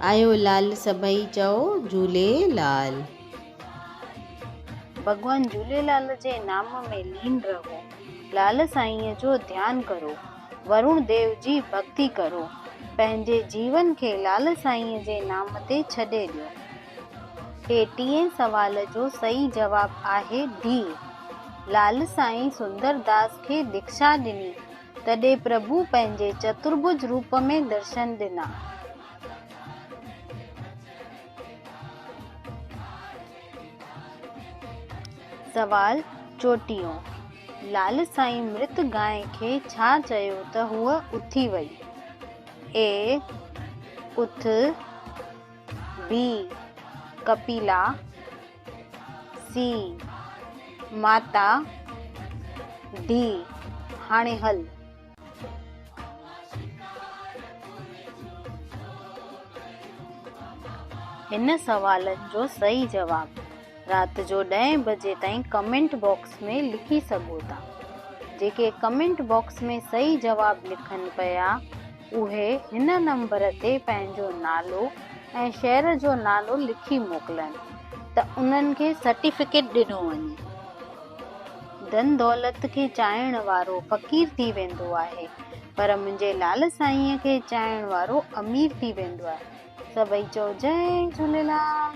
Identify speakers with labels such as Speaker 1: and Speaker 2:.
Speaker 1: आयो लाल सभई चओ झूलेलाल।
Speaker 2: भगवान झूलेलाल जे नाम में लीन रहो, लाल साईं जो ध्यान करो, वरुण देव जी भक्ति करो, पंहिंजे जीवन खे लाल साईं जे नाम ते छॾे ॾियो। 30 सवाल जो सही जवाब आहे डी। लाल साईं सुंदरदास खे दीक्षा ॾिनी, तॾहिं प्रभु पंहिंजे चतुर्भुज रूप में दर्शन ॾिना। सवाल चोटियों, लाल साईं मृत गांइ खे छा चयो त हूअ उथी वई? ए उथ, बी कपिला, सी माता, डी हाणे हल। हिन सवालनि जो सही जवाब रात जो 10 बजे ताईं कमेंट बॉक्स में लिखी सघो था। जेके कमेंट बॉक्स में सही जवाब लिखनि पिया उहे हिन नंबर ते पंहिंजो नालो ऐं शहर जो नालो लिखी मोकिलनि त उन्हनि खे सर्टिफिकेट ॾिनो वञे। धन दौलत खे चाहीण वारो फ़क़ीर थी वेंदो आहे, पर मुंहिंजे लाल साईंअ खे चाहीण वारो अमीर थी वेंदो आहे। सभई चओ जय झूलेलाल।